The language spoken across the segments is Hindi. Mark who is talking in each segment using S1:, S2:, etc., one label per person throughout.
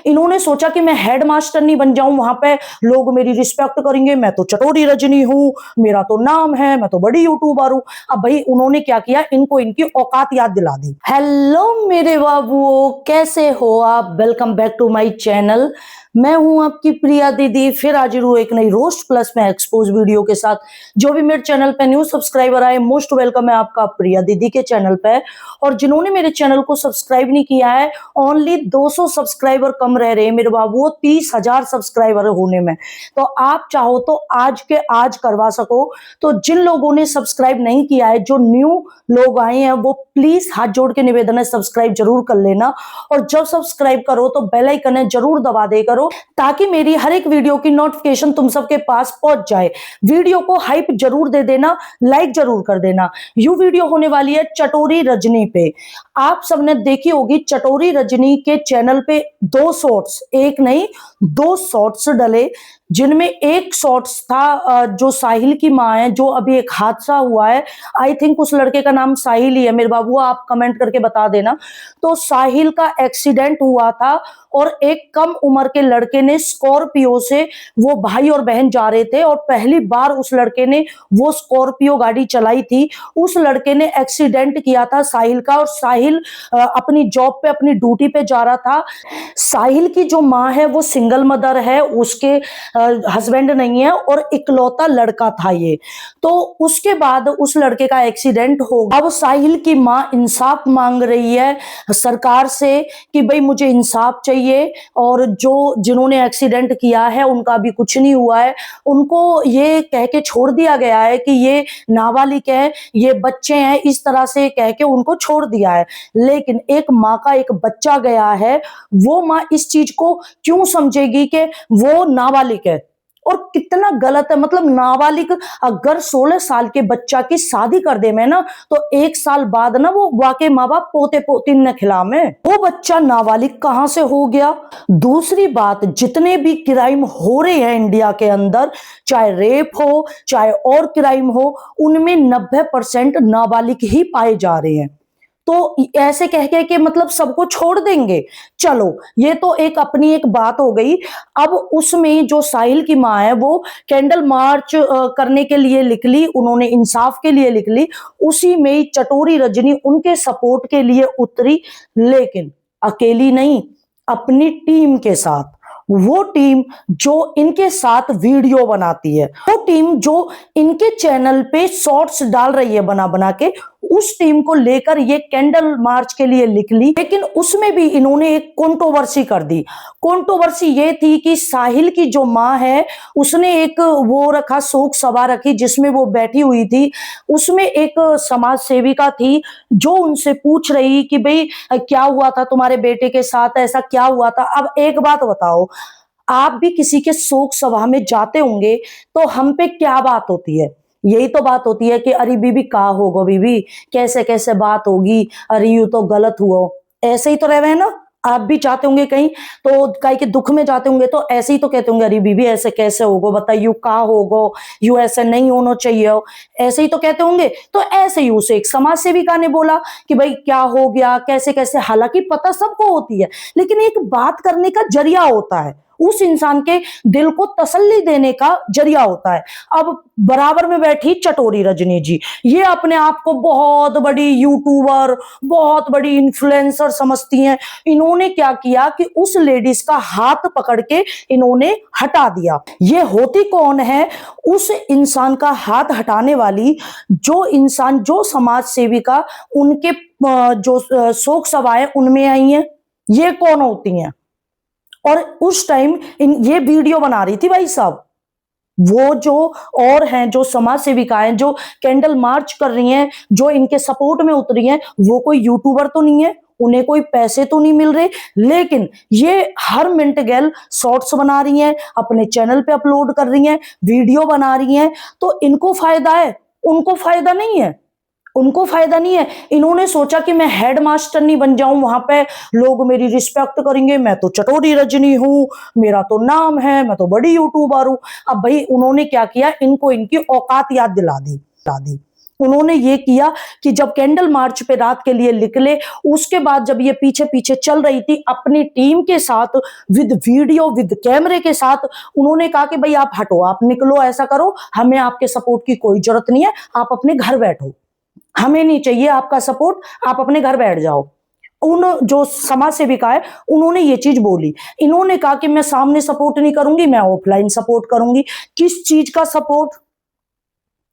S1: इन्होंने सोचा कि मैं हेड मास्टर नहीं बन जाऊं, वहां पे लोग मेरी रिस्पेक्ट करेंगे, मैं तो चटोरी रजनी हूं, मेरा तो नाम है, मैं तो बड़ी यूट्यूबर हूं। अब भाई उन्होंने क्या किया, इनको इनकी औकात याद दिला दी। हेलो मेरे बाबुओ, कैसे हो आप? Welcome back to my channel. मैं हूं आपकी प्रिया दीदी, फिर हाजिर हूं एक नई रोस्ट प्लस में एक्सपोज वीडियो के साथ। जो भी मेरे चैनल पे न्यू सब्सक्राइबर आए, मोस्ट वेलकम है आपका प्रिया दीदी के चैनल पे। और जिन्होंने मेरे चैनल को सब्सक्राइब नहीं किया है, ओनली 200 सब्सक्राइबर कम रह रहे हैं मेरे बाबू 30,000 सब्सक्राइबर होने में। तो आप चाहो तो आज के आज करवा सको। तो जिन लोगों ने सब्सक्राइब नहीं किया है, जो न्यू लोग आए हैं, वो प्लीज हाथ जोड़ के निवेदन है, सब्सक्राइब जरूर कर लेना। और जब सब्सक्राइब करो तो बेल आइकन है जरूर दबा दे करो, ताकि मेरी हर एक वीडियो की नोटिफिकेशन तुम सबके पास पहुंच जाए। वीडियो को हाइप जरूर दे देना, लाइक जरूर कर देना। यू वीडियो होने वाली है चटोरी रजनी पे। आप सबने देखी होगी चटोरी रजनी के चैनल पे 2 शॉर्ट्स, एक नहीं 2 शॉर्ट्स डले, जिनमें एक शॉर्ट्स था जो साहिल की माँ है, जो अभी एक हादसा हुआ है, आई थिंक उस लड़के का नाम साहिल ही है मेरे बाबू, आप कमेंट करके बता देना। तो साहिल का एक्सीडेंट हुआ था और एक कम उम्र के लड़के ने स्कॉर्पियो से, वो भाई और बहन जा रहे थे और पहली बार उस लड़के ने वो स्कॉर्पियो गाड़ी चलाई थी। उस लड़के ने एक्सीडेंट किया था साहिल का, और साहिल अपनी जॉब पे, अपनी ड्यूटी पे जा रहा था। साहिल की जो माँ है वो सिंगल मदर है, उसके हस्बैंड नहीं है और इकलौता लड़का था ये। तो उसके बाद उस लड़के का एक्सीडेंट हो, अब साहिल की माँ इंसाफ मांग रही है सरकार से कि भाई मुझे इंसाफ चाहिए, और जो जिन्होंने एक्सीडेंट किया है उनका भी कुछ नहीं हुआ है। उनको ये कह के छोड़ दिया गया है कि ये नाबालिग है, ये बच्चे हैं, इस तरह से कह के उनको छोड़ दिया है। लेकिन एक माँ का एक बच्चा गया है, वो माँ इस चीज को क्यों समझेगी कि वो नाबालिग है? और कितना गलत है। मतलब नाबालिग अगर 16 साल के बच्चा की शादी कर दे में ना, तो 1 साल बाद ना वो वाकई माँ बाप पोते पोती न खिला में, वो बच्चा नाबालिग कहां से हो गया? दूसरी बात, जितने भी क्राइम हो रहे हैं इंडिया के अंदर, चाहे रेप हो चाहे और क्राइम हो, उनमें 90% नाबालिग ही पाए जा रहे हैं। तो ऐसे कह के कि मतलब सबको छोड़ देंगे? चलो ये तो एक अपनी एक बात हो गई। अब उसमें जो साहिल की माँ है वो कैंडल मार्च करने के लिए निकली, उन्होंने इंसाफ के लिए निकली, उसी में चटोरी रजनी उनके सपोर्ट के लिए उतरी, लेकिन अकेली नहीं, अपनी टीम के साथ। वो टीम जो इनके साथ वीडियो बनाती है, वो टीम जो इनके चैनल पे शॉर्ट्स डाल रही है बना बना के, उस टीम को लेकर ये कैंडल मार्च के लिए निकली। लेकिन उसमें भी इन्होंने एक कंट्रोवर्सी कर दी। कंट्रोवर्सी ये थी कि साहिल की जो माँ है उसने एक वो रखा, शोक सभा रखी, जिसमें वो बैठी हुई थी। उसमें एक समाज सेविका थी जो उनसे पूछ रही कि भाई क्या हुआ था तुम्हारे बेटे के साथ, ऐसा क्या हुआ था? अब एक बात बताओ, आप भी किसी के शोक सभा में जाते होंगे तो हम पे क्या बात होती है? यही तो बात होती है कि अरे बीबी का होगा, बीबी कैसे कैसे बात होगी, अरे यू तो गलत हुआ। ऐसे ही तो रहे हैं ना, आप भी जाते होंगे कहीं, तो कहीं के दुख में जाते होंगे तो ऐसे ही तो कहते होंगे, अरे बीबी ऐसे कैसे होगा, बताइए यू का होगा, यू ऐसे नहीं होना चाहिए, ऐसे ही तो कहते होंगे। तो ऐसे ही उसे एक समाज सेविका ने बोला कि भाई क्या हो गया, कैसे कैसे। हालांकि पता सबको होती है, लेकिन एक बात करने का जरिया होता है, उस इंसान के दिल को तसल्ली देने का जरिया होता है। अब बराबर में बैठी चटोरी रजनी जी, ये अपने आप को बहुत बड़ी यूट्यूबर, बहुत बड़ी इन्फ्लुएंसर समझती हैं। इन्होंने क्या किया कि उस लेडीज का हाथ पकड़ के इन्होंने हटा दिया। ये होती कौन है? उस इंसान का हाथ हटाने वाली, जो इंसान, जो समाज सेविका उनके जो शोक सभाएं उनमें आई हैं, ये कौन होती हैं? और उस टाइम ये वीडियो बना रही थी भाई साहब, वो जो और हैं, जो समाज सेविकाएं जो कैंडल मार्च कर रही हैं, जो इनके सपोर्ट में उतरी हैं, वो कोई यूट्यूबर तो नहीं है, उन्हें कोई पैसे तो नहीं मिल रहे, लेकिन ये हर मिनट गैल शॉर्ट्स बना रही हैं, अपने चैनल पे अपलोड कर रही हैं, वीडियो बना रही हैं। तो इनको फायदा है, उनको फायदा नहीं है, उनको फायदा नहीं है। इन्होंने सोचा कि मैं हेड मास्टर नहीं बन जाऊं, वहां पे लोग मेरी रिस्पेक्ट करेंगे, मैं तो चटोरी रजनी हूं, मेरा तो नाम है, मैं तो बड़ी यूट्यूबर हूं। अब भाई उन्होंने क्या किया, इनको इनकी औकात याद दिला दी। उन्होंने ये किया कि जब कैंडल मार्च पे रात के लिए निकले, उसके बाद जब ये पीछे पीछे चल रही थी अपनी टीम के साथ, विद वीडियो विद कैमरे के साथ, उन्होंने कहा कि भाई आप हटो, आप निकलो, ऐसा करो, हमें आपके सपोर्ट की कोई जरूरत नहीं है, आप अपने घर बैठो, हमें नहीं चाहिए आपका सपोर्ट, आप अपने घर बैठ जाओ। उन जो समाज सेविका है उन्होंने ये चीज बोली। इन्होंने कहा कि मैं सामने सपोर्ट नहीं करूंगी, मैं ऑफलाइन सपोर्ट करूंगी। किस चीज का सपोर्ट,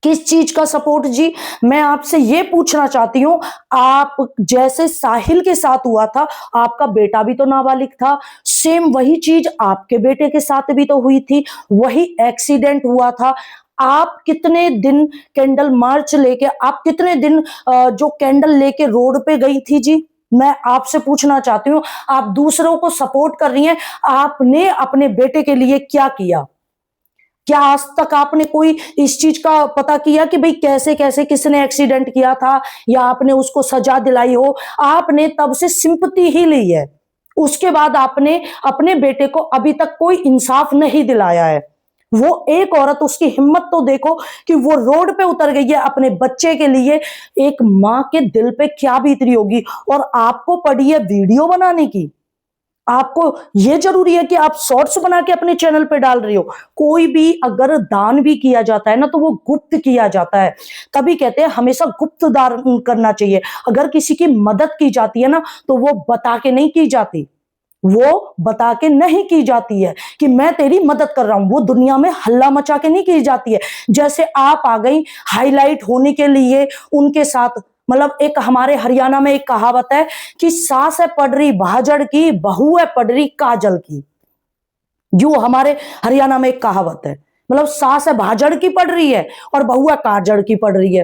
S1: किस चीज का सपोर्ट जी? मैं आपसे ये पूछना चाहती हूं, आप जैसे साहिल के साथ हुआ था, आपका बेटा भी तो नाबालिग था, सेम वही चीज आपके बेटे के साथ भी तो हुई थी, वही एक्सीडेंट हुआ था। आप कितने दिन कैंडल मार्च लेके, आप कितने दिन जो कैंडल लेके रोड पे गई थी जी? मैं आपसे पूछना चाहती हूँ, आप दूसरों को सपोर्ट कर रही हैं, आपने अपने बेटे के लिए क्या किया? क्या आज तक आपने कोई इस चीज का पता किया कि भाई कैसे कैसे किसने एक्सीडेंट किया था, या आपने उसको सजा दिलाई हो? आपने तब से सिंपैथी ही ली है, उसके बाद आपने अपने बेटे को अभी तक कोई इंसाफ नहीं दिलाया है। वो एक औरत, उसकी हिम्मत तो देखो कि वो रोड पे उतर गई है अपने बच्चे के लिए। एक मां के दिल पे क्या बीत रही होगी, और आपको पड़ी है वीडियो बनाने की। आपको ये जरूरी है कि आप शॉर्ट्स बना के अपने चैनल पे डाल रही हो। कोई भी अगर दान भी किया जाता है ना, तो वो गुप्त किया जाता है, तभी कहते हैं हमेशा गुप्त दान करना चाहिए। अगर किसी की मदद की जाती है ना, तो वो बता के नहीं की जाती, वो बता के नहीं की जाती है कि मैं तेरी मदद कर रहा हूं, वो दुनिया में हल्ला मचा के नहीं की जाती है। जैसे आप आ गई हाईलाइट होने के लिए उनके साथ। मतलब एक हमारे हरियाणा में एक कहावत है कि सास है पढ़ रही भाजड़ की, बहू है पढ़ रही काजल की। जो हमारे हरियाणा में एक कहावत है, मतलब सास है भाजड़ की पढ़ रही है और बहू है काजड़ की पढ़ रही है।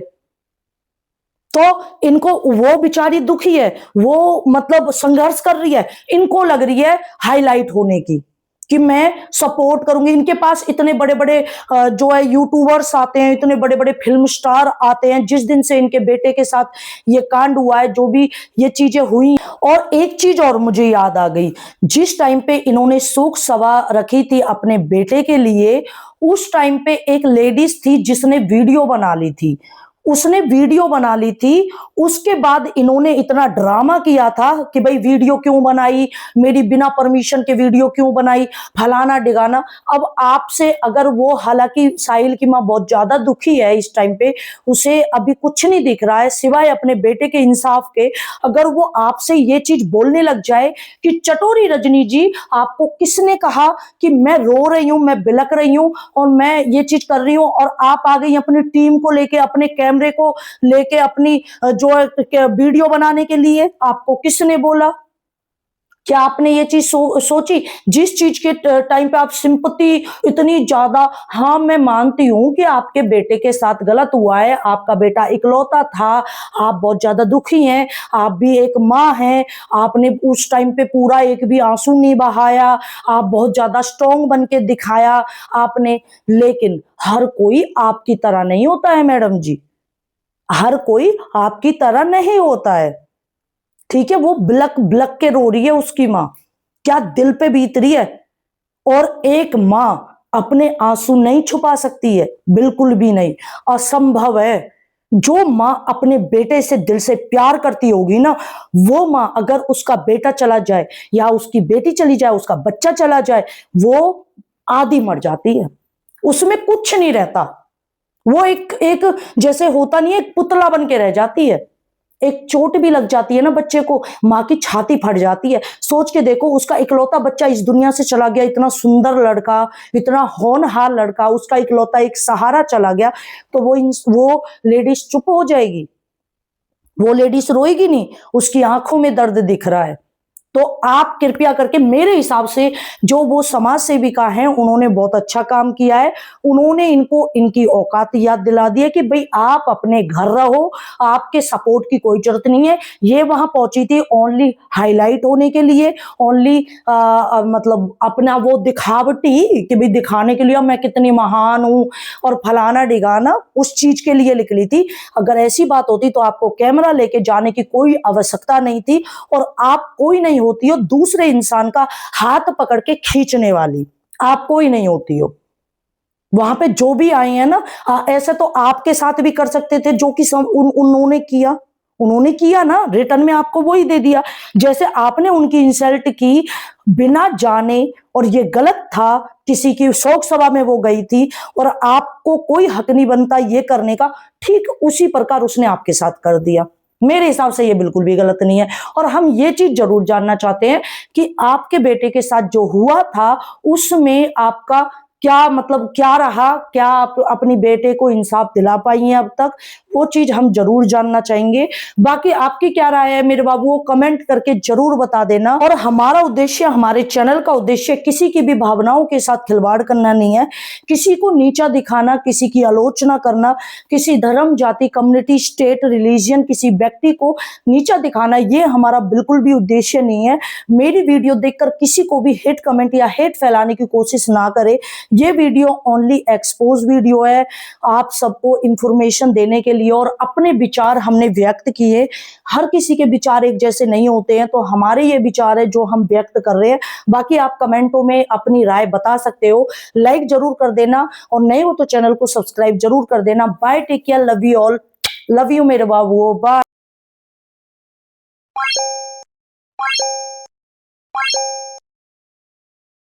S1: तो इनको, वो बेचारी दुखी है, वो मतलब संघर्ष कर रही है, इनको लग रही है हाईलाइट होने की कि मैं सपोर्ट करूंगी। इनके पास इतने बड़े बड़े जो है यूट्यूबर्स आते हैं, इतने बड़े बड़े फिल्म स्टार आते हैं। जिस दिन से इनके बेटे के साथ ये कांड हुआ है, जो भी ये चीजें हुई, और एक चीज और मुझे याद आ गई, जिस टाइम पे इन्होंने शोक सभा रखी थी अपने बेटे के लिए, उस टाइम पे एक लेडीज थी जिसने वीडियो बना ली थी, उसने वीडियो बना ली थी। उसके बाद इन्होंने इतना ड्रामा किया था कि भाई वीडियो क्यों बनाई, मेरी बिना परमिशन के वीडियो क्यों बनाई, फलाना डिगाना। अब आपसे अगर वो, हालांकि साहिल की मां बहुत ज्यादा दुखी है इस टाइम पे, उसे अभी कुछ नहीं दिख रहा है सिवाय अपने बेटे के इंसाफ के। अगर वो आपसे ये चीज बोलने लग जाए कि चटोरी रजनी जी, आपको किसने कहा कि मैं रो रही हूं, मैं बिलक रही हूं और मैं ये चीज कर रही हूं, और आप आ गई अपनी टीम को लेके, अपने कैमरे को लेके, अपनी जो वीडियो बनाने के लिए, आपको किसने बोला? क्या आपने ये चीज सोची? जिस चीज के टाइम पे आप सिंपैथी इतनी ज्यादा, हाँ मैं मानती हूं कि आपके बेटे के साथ गलत हुआ है, आपका बेटा इकलौता था, आप बहुत ज्यादा दुखी हैं, आप भी एक माँ हैं, आपने उस टाइम पे पूरा एक भी आंसू नहीं बहाया, आप बहुत ज्यादा स्ट्रॉन्ग बन के दिखाया आपने। लेकिन हर कोई आपकी तरह नहीं होता है मैडम जी, हर कोई आपकी तरह नहीं होता है। ठीक है, वो बिलक बिलक के रो रही है उसकी मां, क्या दिल पे बीत रही है। और एक मां अपने आंसू नहीं छुपा सकती है, बिल्कुल भी नहीं, असंभव है। जो मां अपने बेटे से दिल से प्यार करती होगी ना, वो मां अगर उसका बेटा चला जाए या उसकी बेटी चली जाए, उसका बच्चा चला जाए, वो आधी मर जाती है, उसमें कुछ नहीं रहता। वो एक एक जैसे होता नहीं है, एक पुतला बन के रह जाती है। एक चोट भी लग जाती है ना बच्चे को, माँ की छाती फट जाती है। सोच के देखो, उसका इकलौता बच्चा इस दुनिया से चला गया, इतना सुंदर लड़का, इतना होनहार लड़का, उसका इकलौता एक सहारा चला गया, तो वो लेडीज चुप हो जाएगी? वो लेडीज रोएगी नहीं? उसकी आंखों में दर्द दिख रहा है। तो आप कृपया करके, मेरे हिसाब से जो वो समाज सेविका हैं, उन्होंने बहुत अच्छा काम किया है। उन्होंने इनको इनकी औकात याद दिला दी है कि भाई आप अपने घर रहो, आपके सपोर्ट की कोई जरूरत नहीं है। ये वहां पहुंची थी ओनली हाईलाइट होने के लिए, ओनली मतलब अपना वो दिखावटी कि भाई दिखाने के लिए मैं कितनी महान हूं और फलाना डिगाना, उस चीज के लिए निकली थी। अगर ऐसी बात होती तो आपको कैमरा लेके जाने की कोई आवश्यकता नहीं थी, और आप कोई नहीं होती हो दूसरे इंसान का हाथ पकड़ के खींचने वाली, आप कोई नहीं होती हो। वहां पे जो भी आए हैं ना, ऐसे तो आपके साथ भी कर सकते थे जो कि उन्होंने किया ना, रिटर्न में आपको वही दे दिया। जैसे आपने उनकी इंसल्ट की बिना जाने, और ये गलत था, किसी की शोक सभा में वो गई थी और आपको कोई हक नहीं बनता ये करने का, ठीक उसी प्रकार उसने आपके साथ कर दिया। मेरे हिसाब से ये बिल्कुल भी गलत नहीं है। और हम ये चीज जरूर जानना चाहते हैं कि आपके बेटे के साथ जो हुआ था उसमें आपका क्या मतलब क्या रहा, क्या आप अपनी बेटे को इंसाफ दिला पाई हैं अब तक, वो चीज हम जरूर जानना चाहेंगे। बाकी आपकी क्या राय है मेरे बाबू, कमेंट करके जरूर बता देना। और हमारा उद्देश्य, हमारे चैनल का उद्देश्य किसी की भी भावनाओं के साथ खिलवाड़ करना नहीं है, किसी को नीचा दिखाना, किसी की आलोचना करना, किसी धर्म, जाति, कम्युनिटी, स्टेट, रिलीजियन, किसी व्यक्ति को नीचा दिखाना, ये हमारा बिल्कुल भी उद्देश्य नहीं है। मेरी वीडियो देखकर किसी को भी हेट कमेंट या हेट फैलाने की कोशिश ना करे। ये वीडियो ओनली एक्सपोज वीडियो है, आप सबको इंफॉर्मेशन देने के लिए, और अपने विचार हमने व्यक्त किए। हर किसी के विचार एक जैसे नहीं होते हैं, तो हमारे ये विचार है जो हम व्यक्त कर रहे हैं। बाकी आप कमेंटों में अपनी राय बता सकते हो, लाइक जरूर कर देना, और नए हो तो चैनल को सब्सक्राइब जरूर कर देना। Bye, take care, love you all, love you मेरे बाबू, बाय।